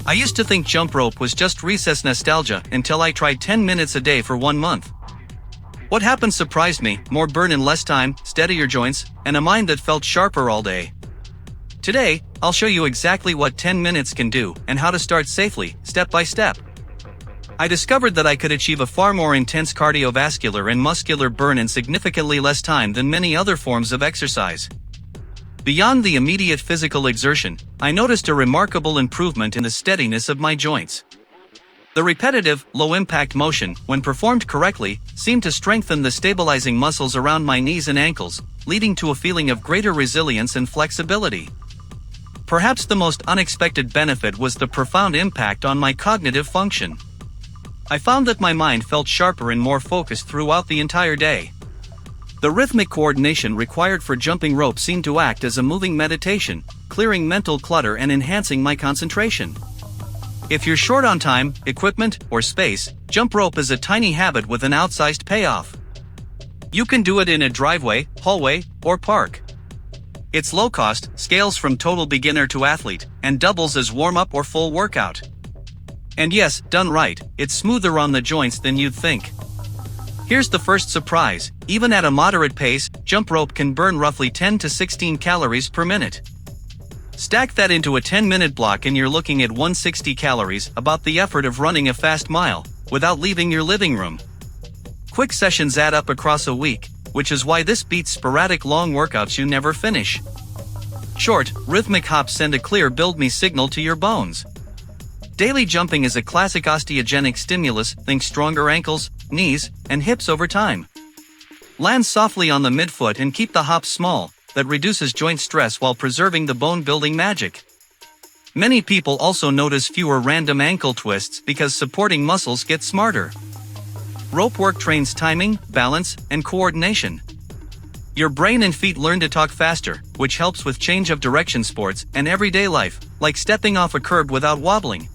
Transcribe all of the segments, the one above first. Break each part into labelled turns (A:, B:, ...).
A: I used to think jump rope was just recess nostalgia until I tried 10 minutes a day for 1 month. What happened surprised me: more burn in less time, steadier joints, and a mind that felt sharper all day. Today, I'll show you exactly what 10 minutes can do and how to start safely, step by step. I discovered that I could achieve a far more intense cardiovascular and muscular burn in significantly less time than many other forms of exercise. Beyond the immediate physical exertion, I noticed a remarkable improvement in the steadiness of my joints. The repetitive, low-impact motion, when performed correctly, seemed to strengthen the stabilizing muscles around my knees and ankles, leading to a feeling of greater resilience and flexibility. Perhaps the most unexpected benefit was the profound impact on my cognitive function. I found that my mind felt sharper and more focused throughout the entire day. The rhythmic coordination required for jumping rope seemed to act as a moving meditation, clearing mental clutter and enhancing my concentration. If you're short on time, equipment, or space, jump rope is a tiny habit with an outsized payoff. You can do it in a driveway, hallway, or park. It's low cost, scales from total beginner to athlete, and doubles as warm-up or full workout. And yes, done right, it's smoother on the joints than you'd think. Here's the first surprise: even at a moderate pace, jump rope can burn roughly 10 to 16 calories per minute. Stack that into a 10-minute block and you're looking at 160 calories, about the effort of running a fast mile, without leaving your living room. Quick sessions add up across a week, which is why this beats sporadic long workouts you never finish. Short, rhythmic hops send a clear build me signal to your bones. Daily jumping is a classic osteogenic stimulus. Think stronger ankles, knees, and hips over time. Land softly on the midfoot and keep the hops small. That reduces joint stress while preserving the bone-building magic. Many people also notice fewer random ankle twists because supporting muscles get smarter. Rope work trains timing, balance, and coordination. Your brain and feet learn to talk faster, which helps with change of direction sports and everyday life, like stepping off a curb without wobbling.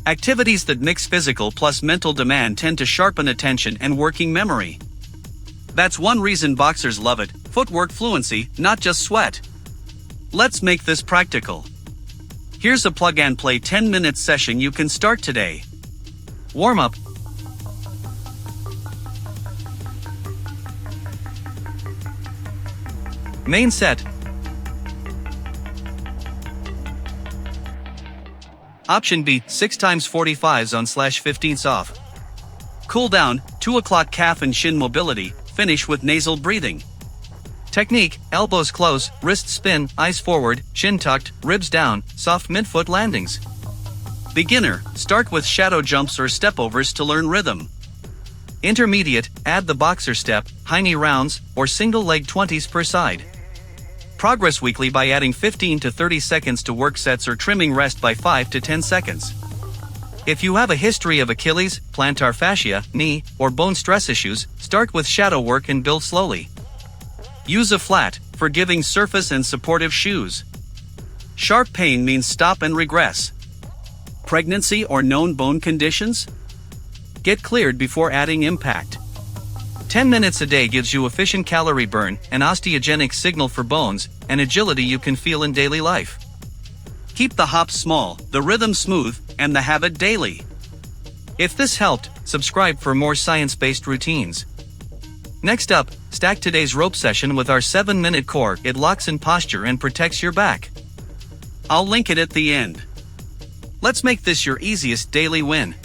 A: Activities that mix physical plus mental demand tend to sharpen attention and working memory. That's one reason boxers love it: footwork fluency, not just sweat. Let's make this practical. Here's a plug-and-play 10-minute session you can start today. Warm-up. Main set. Option B, 6 times 45s on/15s off. Cool down, 2 o'clock calf and shin mobility, finish with nasal breathing. Technique: elbows close, wrist spin, eyes forward, chin tucked, ribs down, soft midfoot landings. Beginner, start with shadow jumps or stepovers to learn rhythm. Intermediate, add the boxer step, high knee rounds, or single leg 20s per side. Progress weekly by adding 15 to 30 seconds to work sets or trimming rest by 5 to 10 seconds. If you have a history of Achilles, plantar fascia, knee, or bone stress issues, start with shadow work and build slowly. Use a flat, forgiving surface and supportive shoes. Sharp pain means stop and regress. Pregnancy or known bone conditions? Get cleared before adding impact. 10 minutes a day gives you efficient calorie burn, an osteogenic signal for bones, and agility you can feel in daily life. Keep the hops small, the rhythm smooth, and the habit daily. If this helped, subscribe for more science-based routines. Next up, stack today's rope session with our 7-minute core. It locks in posture and protects your back. I'll link it at the end. Let's make this your easiest daily win.